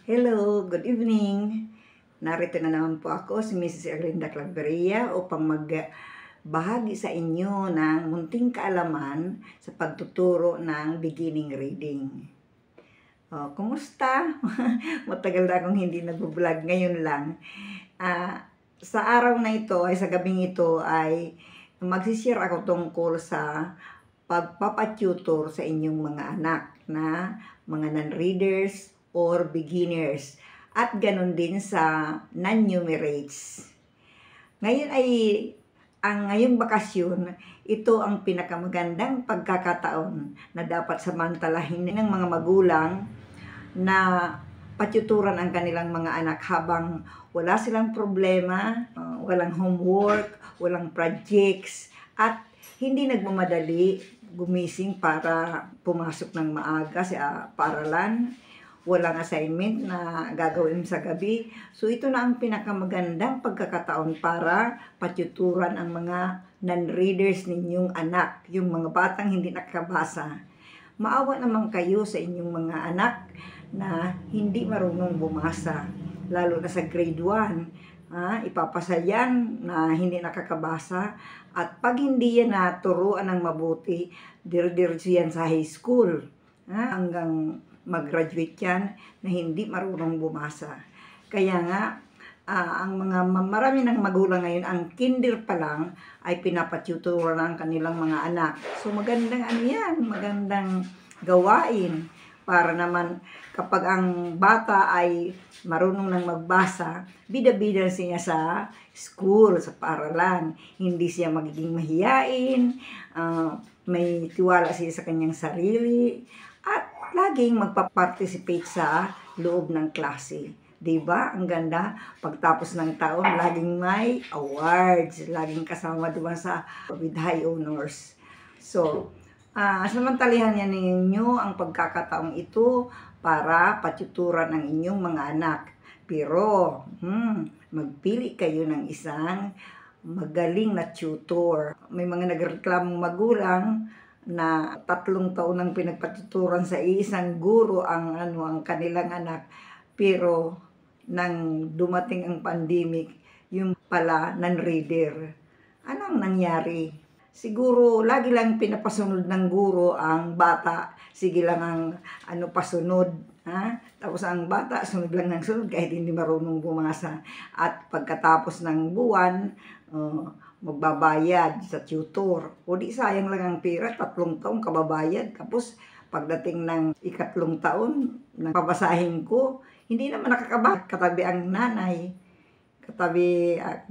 Hello, good evening. Narito na naman po ako, si Mrs. Erlinda Claveria upang magbahagi sa inyo ng munting kaalaman sa pagtuturo ng beginning reading. Kumusta? Matagal na akong hindi nag-vlog, ngayon lang. Sa araw na ito, sa gabing ito ay magsishare ako tungkol sa pagpapatutor sa inyong mga anak na mga non-readers or beginners at ganun din sa non-numerates. Ngayon ay ang ngayong bakasyon, ito ang pinakamagandang pagkakataon na dapat samantalahin ng mga magulang na patuturan ang kanilang mga anak habang wala silang problema, walang homework, walang projects, at hindi nagmamadali gumising para pumasok ng maaga sa paaralan, walang assignment na gagawin sa gabi. So ito na ang pinakamagandang pagkakataon para patuturan ang mga non-readers ninyong anak, yung mga batang hindi nakabasa. Maawa naman kayo sa inyong mga anak na hindi marunong bumasa, lalo na sa grade 1. Ipapasa yan na hindi nakakabasa, at pag hindi yan naturuan ng mabuti, dir-diretso yan sa high school, hanggang mag-graduate yan na hindi marunong bumasa. Kaya nga, marami ng magulang ngayon, ang kinder pa lang ay pinapatuturan ng kanilang mga anak. So magandang magandang gawain para naman kapag ang bata ay marunong nang magbasa, bida-bida siya sa school, sa paaralan. Hindi siya magiging mahiyain, may tiwala siya sa kanyang sarili, at laging magpa-participate sa loob ng klase. Diba? Ang ganda. Pagtapos ng taon, laging may awards. Laging kasama diba sa with high honors. So, samantalihan yan ninyo ang pagkakataong ito para patuturan ng inyong mga anak. Pero, magpili kayo ng isang magaling na tutor. May mga nagreklamong magulang na 3 taon nang pinagpatuturan sa isang guro ang kanilang anak, pero nang dumating ang pandemic, yung pala non-reader. Ano ang nangyari? Siguro lagi lang pinapasunod ng guro ang bata, sige lang ang pasunod, tapos ang bata sunod lang ng sunod kahit hindi marunong bumasa, at pagkatapos ng buwan, magbabayad sa tutor. O di sayang lang ang pera, 3 taon kababayad. Tapos pagdating ng 4 taon, pabasahin ko, hindi naman nakakabasa. Katabi ang nanay,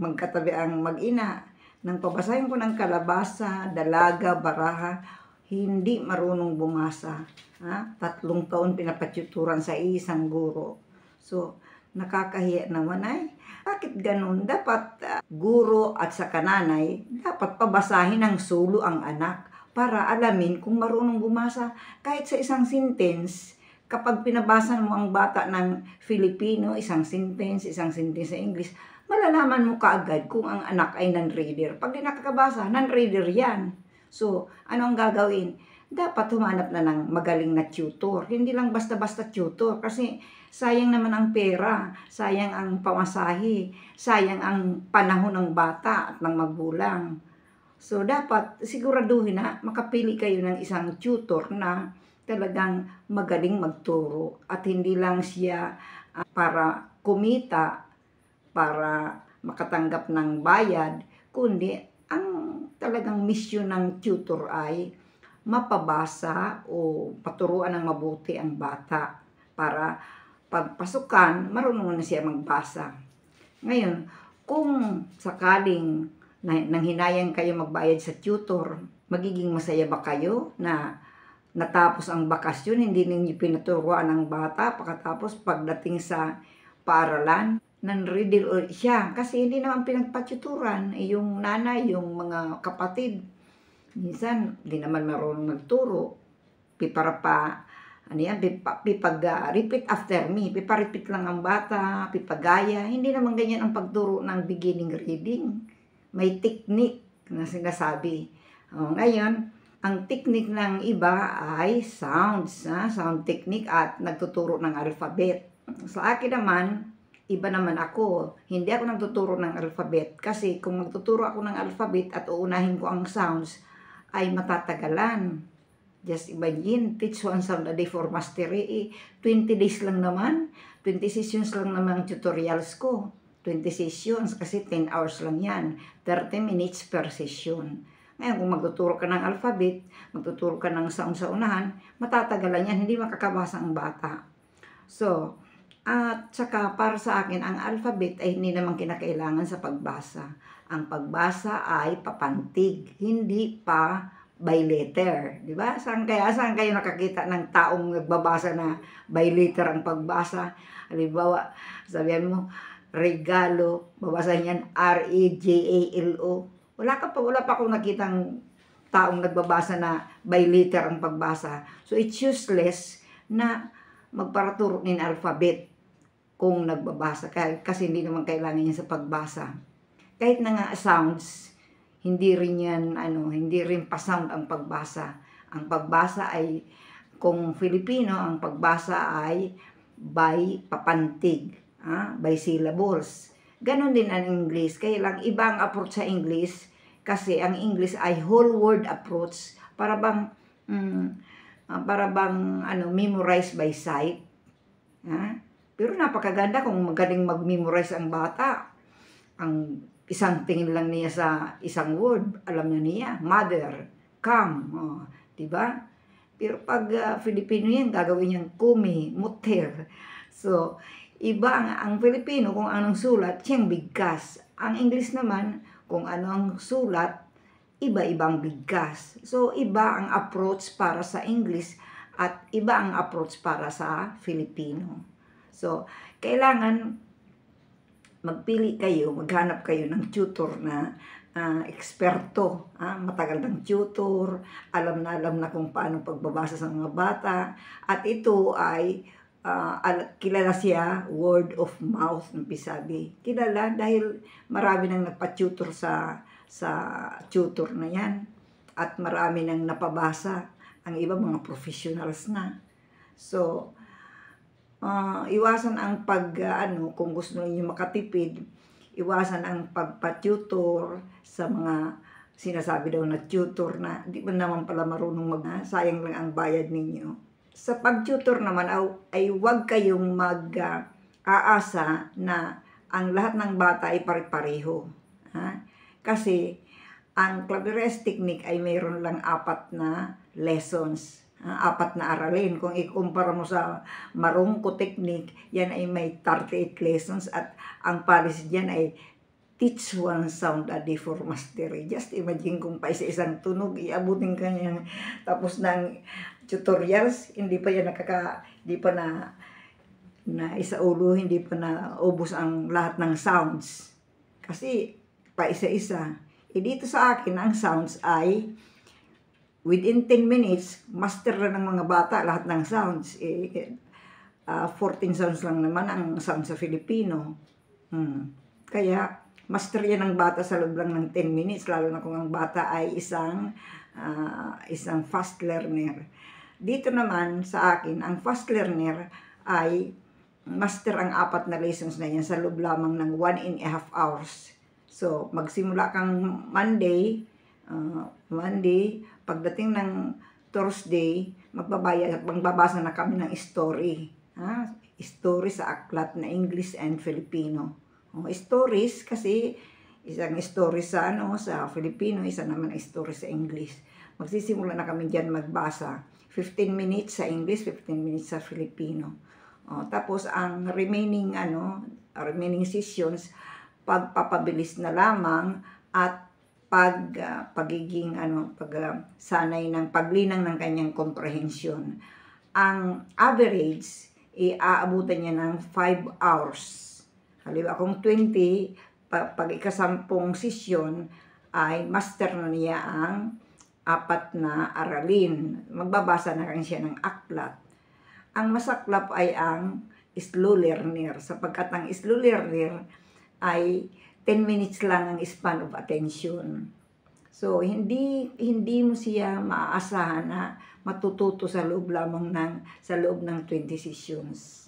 magkatabi ang mag-ina. Nang pabasahin ko ng kalabasa, dalaga, baraha, hindi marunong bumasa. 3 taon pinapatuturan sa isang guro. So, nakakahiya naman ay. Bakit ganun? Dapat guro at saka nanay, dapat pabasahin ng solo ang anak para alamin kung marunong bumasa. Kahit sa isang sentence, kapag pinabasa mo ang bata ng Filipino, isang sentence sa English, malalaman mo kaagad kung ang anak ay non-reader. Pag di nakakabasa, non-reader yan. So, ano ang gagawin? Dapat humanap na ng magaling na tutor. Hindi lang basta-basta tutor kasi sayang naman ang pera, sayang ang pamasahe, sayang ang panahon ng bata at ng magulang. So dapat siguraduhin na makapili kayo ng isang tutor na talagang magaling magturo at hindi lang siya para kumita, para makatanggap ng bayad, kundi ang talagang misyon ng tutor ay mapabasa o paturuan ng mabuti ang bata para pagpasukan, marunong na siya magbasa. Ngayon, kung sakaling nanghinayang kayo magbayad sa tutor, magiging masaya ba kayo na natapos ang bakasyon, hindi ninyo pinaturuan ang bata, pagkatapos pagdating sa paaralan, non-reader siya kasi hindi naman pinagpatuturan yung nanay, yung mga kapatid. Minsan, di naman marunong magturo. Repeat after me. Pipa-repeat lang ang bata, pipagaya. Hindi naman ganyan ang pagturo ng beginning reading. May technique na sinasabi. Ngayon, Ang technique ng iba ay sounds, sound technique at nagtuturo ng alphabet. Sa akin naman, iba naman ako. Hindi ako nagtuturo ng alphabet kasi kung magtuturo ako ng alphabet at uunahin ko ang sounds, ay matatagalan. Just imagine, teach one sound a day for mastery. 20 days lang naman, 20 sessions lang naman ang tutorials ko. 20 sessions kasi 10 hours lang yan. 30 minutes per session. Ngayon, kung magtuturo ka ng alphabet, magtuturo ka ng sound sa unahan, matatagalan yan, hindi makakabasa ang bata. So, at saka para sa akin, ang alphabet ay hindi naman kinakailangan sa pagbasa. Ang pagbasa ay papantig, hindi pa by letter. Di ba? Saan kayo nakakita ng taong nagbabasa na by letter ang pagbasa? Halimbawa, sabihan mo, regalo, babasahin yan R-E-G-A-L-O. Wala pa akong nakitang taong nagbabasa na by letter ang pagbasa. So, it's useless na magparaturo ng alphabet kung nagbabasa. Kasi hindi naman kailangan yan sa pagbasa. Kahit na nga sounds, hindi rin yan, hindi rin pa-sound ang pagbasa. Ang pagbasa ay, kung Filipino, ang pagbasa ay by papantig, by syllables. Ganon din ang English. Kaya lang, ibang approach sa English. Kasi ang English ay whole word approach. Para bang memorize by sight. Pero napakaganda kung magaling mag-memorize ang bata. Ang isang tingin lang niya sa isang word, alam na niya, mother, come, diba? Pero pag Filipino yan, gagawin niyang kumi, muter. So, iba ang Filipino kung anong sulat, siyang bigkas. Ang English naman, kung anong sulat, iba-ibang bigkas. So, iba ang approach para sa English at iba ang approach para sa Filipino. So, kailangan magpili kayo, maghanap kayo ng tutor na eksperto, matagal ng tutor, alam na kung paano pagbabasa sa mga bata, at ito ay kilala siya, word of mouth, sabi. Kilala dahil marami nang nagpa-tutor sa tutor na yan, at marami nang napabasa. Ang iba mga professionals na. So, iwasan ang kung gusto niyo makatipid, iwasan ang pagpa-tutor sa mga sinasabi daw na tutor na di ba naman pala marunong sayang lang ang bayad ninyo. Sa pag-tutor naman ay huwag kayong mag-aasa na ang lahat ng bata ay pare-pareho. Kasi ang Claveres technique ay mayroon lang 4 na lessons. 4 na aralin. Kung ikumpara mo sa Marungko technique, yan ay may 38 lessons at ang policy dyan ay teach one sound a day for mastery. Just imagine kung pa isa-isang tunog, iabutin ka niya tapos ng tutorials, hindi pa na isaulo, hindi pa na ubos ang lahat ng sounds. Kasi pa isa-isa. Dito sa akin, ang sounds ay within 10 minutes, master na ng mga bata lahat ng sounds. 14 sounds lang naman ang sound sa Filipino. Kaya, master yan ng bata sa loob lang ng 10 minutes, lalo na kung ang bata ay isang fast learner. Dito naman sa akin, ang fast learner ay master ang 4 na lessons na yan sa loob lamang ng 1.5 hours. So, magsimula kang Monday, pagdating ng Thursday, magbabasa na kami ng story. Story sa aklat na English and Filipino. Stories kasi isang story sa Filipino, isa naman story sa English. Magsisimula na kami diyan magbasa. 15 minutes sa English, 15 minutes sa Filipino. Tapos ang remaining sessions, pagpapabilis na lamang at sanay ng paglinang ng kanyang comprehension. Ang average, aabutan niya ng 5 hours. Halimbawa, kung 20, pag ikasampung session, ay master na niya ang 4 na aralin. Magbabasa na rin siya ng aklat. Ang masaklap ay ang slow learner, sapagkat ang slow learner ay 10 minutes lang ang span of attention. So, hindi mo siya maaasahan na matututo sa loob ng 20 sessions.